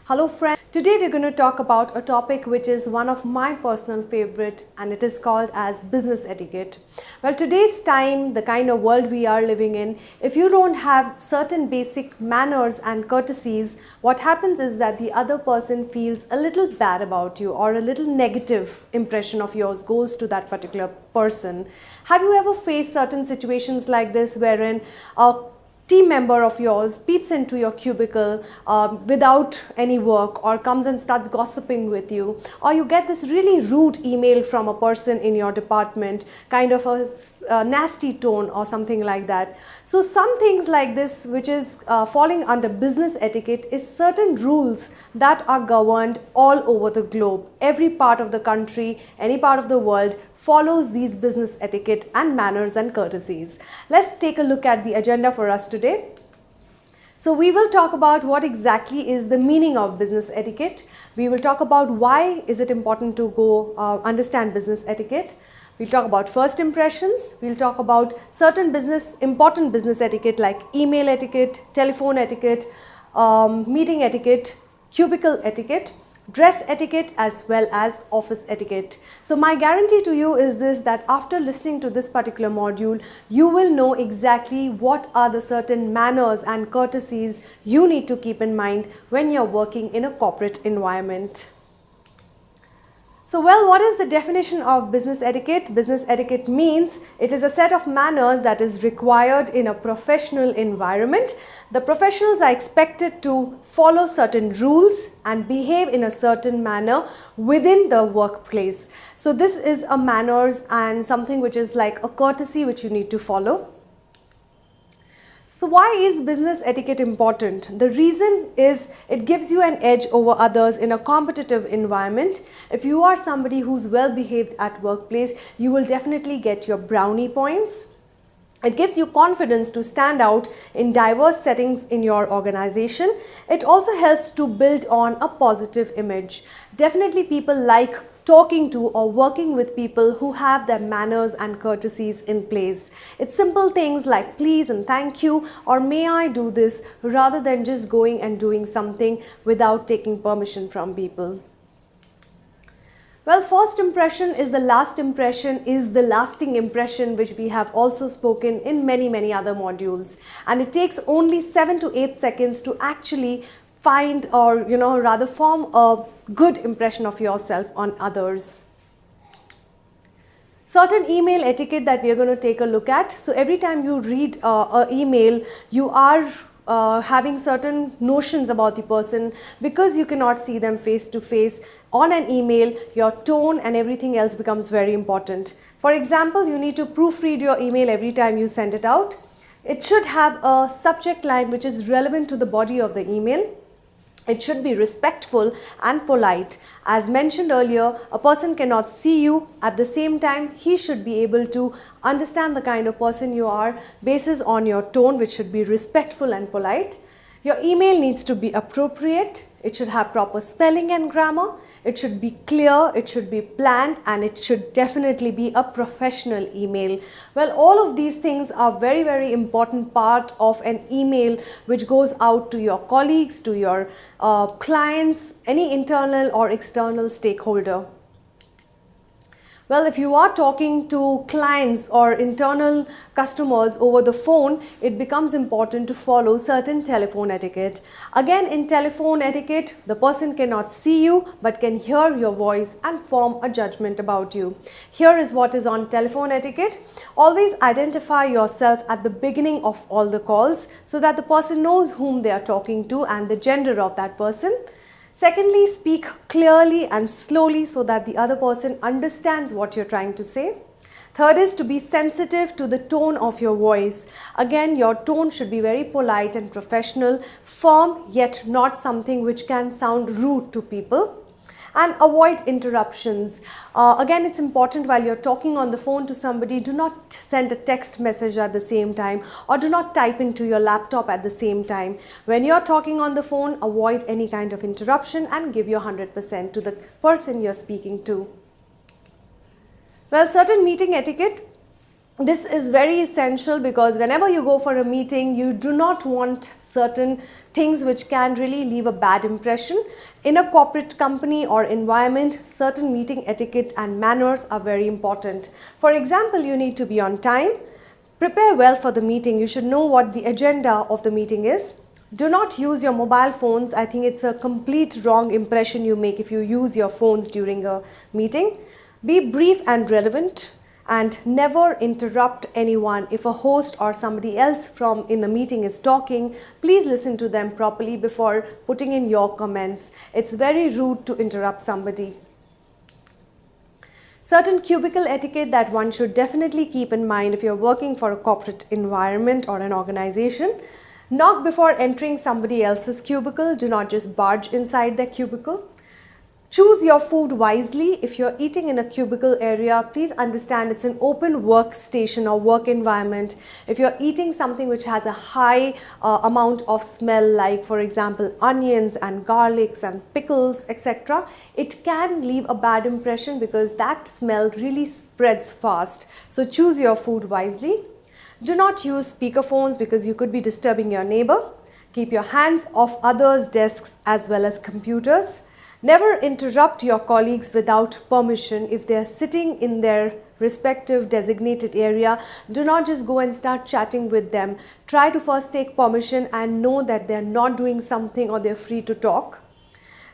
Hello friends, today we're going to talk about a topic which is one of my personal favorite, and it is called as business etiquette. Well, today's time, the kind of world we are living in, if you don't have certain basic manners and courtesies, what happens is that the other person feels a little bad about you, or a little negative impression of yours goes to that particular person. Have you ever faced certain situations like this wherein a team member of yours peeps into your cubicle without any work, or comes and starts gossiping with you, or you get this really rude email from a person in your department, kind of a nasty tone or something like that. So some things like this, which is falling under business etiquette, is certain rules that are governed all over the globe. Every part of the country, any part of the world follows these business etiquette and manners and courtesies. Let's take a look at the agenda for us today. So we will talk about what exactly is the meaning of business etiquette. We will talk about why is it important to go understand business etiquette. We'll talk about first impressions. We'll talk about certain important business etiquette like email etiquette, telephone etiquette, meeting etiquette, cubicle etiquette, dress etiquette, as well as office etiquette. So my guarantee to you is this, that after listening to this particular module, you will know exactly what are the certain manners and courtesies you need to keep in mind when you're working in a corporate environment. So, well, what is the definition of business etiquette? Business etiquette means it is a set of manners that is required in a professional environment. The professionals are expected to follow certain rules and behave in a certain manner within the workplace. So, this is a manners and something which is like a courtesy which you need to follow. So why is business etiquette important? The reason is it gives you an edge over others in a competitive environment. If you are somebody who's well behaved at workplace, you will definitely get your brownie points. It gives you confidence to stand out in diverse settings in your organization. It also helps to build on a positive image. Definitely people like talking to or working with people who have their manners and courtesies in place. It's simple things like please and thank you, or may I do this, rather than just going and doing something without taking permission from people. Well, first impression is the last impression, is the lasting impression, which we have also spoken in many other modules. And it takes only 7 to 8 seconds to actually find, or rather form a good impression of yourself on others. Certain email etiquette that we are going to take a look at. So every time you read an email, you are having certain notions about the person, because you cannot see them face to face. On an email, your tone and everything else becomes very important. For example, you need to proofread your email every time you send it out. It should have a subject line which is relevant to the body of the email. It should be respectful and polite. As mentioned earlier, a person cannot see you. At the same time, he should be able to understand the kind of person you are basis on your tone, which should be respectful and polite. Your email needs to be appropriate. It should have proper spelling and grammar. It should be clear, it should be planned, and it should definitely be a professional email. Well, all of these things are very important part of an email which goes out to your colleagues, to your clients, any internal or external stakeholder. Well, if you are talking to clients or internal customers over the phone, it becomes important to follow certain telephone etiquette. Again, in telephone etiquette, the person cannot see you but can hear your voice and form a judgment about you. Here is what is on telephone etiquette. Always identify yourself at the beginning of all the calls so that the person knows whom they are talking to and the gender of that person. Secondly, speak clearly and slowly so that the other person understands what you're trying to say. Third is to be sensitive to the tone of your voice. Again, your tone should be very polite and professional, firm, yet not something which can sound rude to people. And avoid interruptions. Again, it's important while you're talking on the phone to somebody, do not send a text message at the same time, or do not type into your laptop at the same time. When you're talking on the phone, avoid any kind of interruption and give your 100% to the person you're speaking to. Well, certain meeting etiquette. This is very essential because whenever you go for a meeting, you do not want certain things which can really leave a bad impression. In a corporate company or environment, certain meeting etiquette and manners are very important. For example, you need to be on time. Prepare well for the meeting. You should know what the agenda of the meeting is. Do not use your mobile phones. I think it's a complete wrong impression you make if you use your phones during a meeting. Be brief and relevant, and never interrupt anyone. If a host or somebody else from in a meeting is talking, please listen to them properly before putting in your comments. It's very rude to interrupt somebody. Certain cubicle etiquette that one should definitely keep in mind if you're working for a corporate environment or an organization. Knock before entering somebody else's cubicle. Do not just barge inside their cubicle. Choose your food wisely. If you're eating in a cubicle area, please understand it's an open workstation or work environment. If you're eating something which has a high amount of smell, like for example onions and garlics and pickles, etc., it can leave a bad impression because that smell really spreads fast. So choose your food wisely. Do not use speakerphones because you could be disturbing your neighbor. Keep your hands off others' desks as well as computers. Never interrupt your colleagues without permission. If they are sitting in their respective designated area, do not just go and start chatting with them. Try to first take permission and know that they are not doing something or they are free to talk.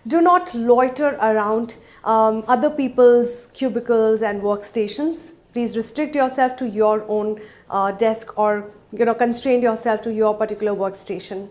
Do not loiter around other people's cubicles and workstations. Please restrict yourself to your own desk, or constrain yourself to your particular workstation.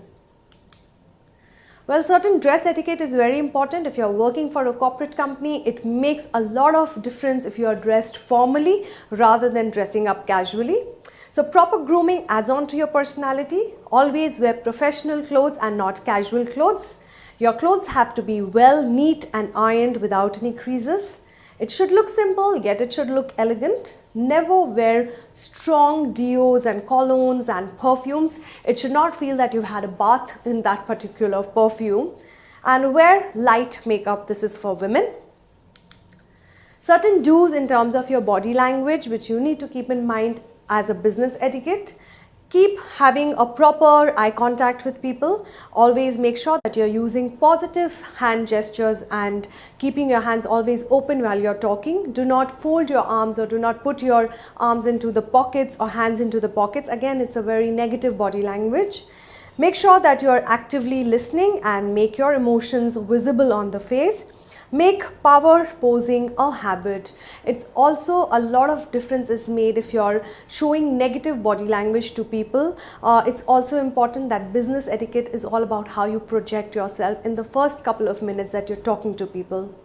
Well, certain dress etiquette is very important. If you're working for a corporate company, it makes a lot of difference if you are dressed formally rather than dressing up casually. So proper grooming adds on to your personality. Always wear professional clothes and not casual clothes. Your clothes have to be well, neat and ironed without any creases. It should look simple, yet it should look elegant. Never wear strong deos and colognes and perfumes. It should not feel that you've had a bath in that particular perfume. And wear light makeup. This is for women. Certain do's in terms of your body language which you need to keep in mind as a business etiquette. Keep having a proper eye contact with people. Always make sure that you're using positive hand gestures and keeping your hands always open while you're talking. Do not fold your arms or do not put your arms into the pockets or hands into the pockets. Again, it's a very negative body language. Make sure that you're actively listening and make your emotions visible on the face. Make power posing a habit. It's also a lot of difference is made if you're showing negative body language to people. It's also important that business etiquette is all about how you project yourself in the first couple of minutes that you're talking to people.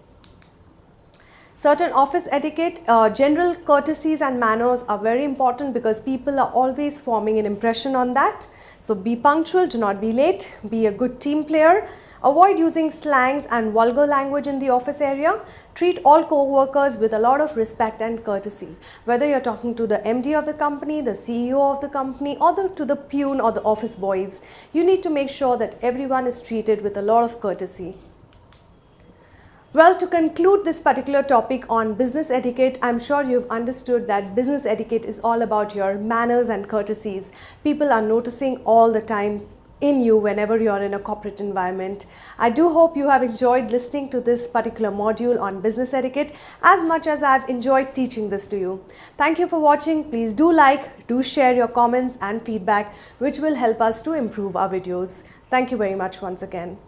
Certain office etiquette, general courtesies and manners are very important because people are always forming an impression on that. So be punctual, do not be late, be a good team player. Avoid using slangs and vulgar language in the office area. Treat all co-workers with a lot of respect and courtesy. Whether you're talking to the MD of the company, the CEO of the company, or to the peon or the office boys, you need to make sure that everyone is treated with a lot of courtesy. Well, to conclude this particular topic on business etiquette, I'm sure you've understood that business etiquette is all about your manners and courtesies. People are noticing all the time in you whenever you're in a corporate environment. I do hope you have enjoyed listening to this particular module on business etiquette as much as I've enjoyed teaching this to you. Thank you for watching. Please do like, do share your comments and feedback, which will help us to improve our videos. Thank you very much once again.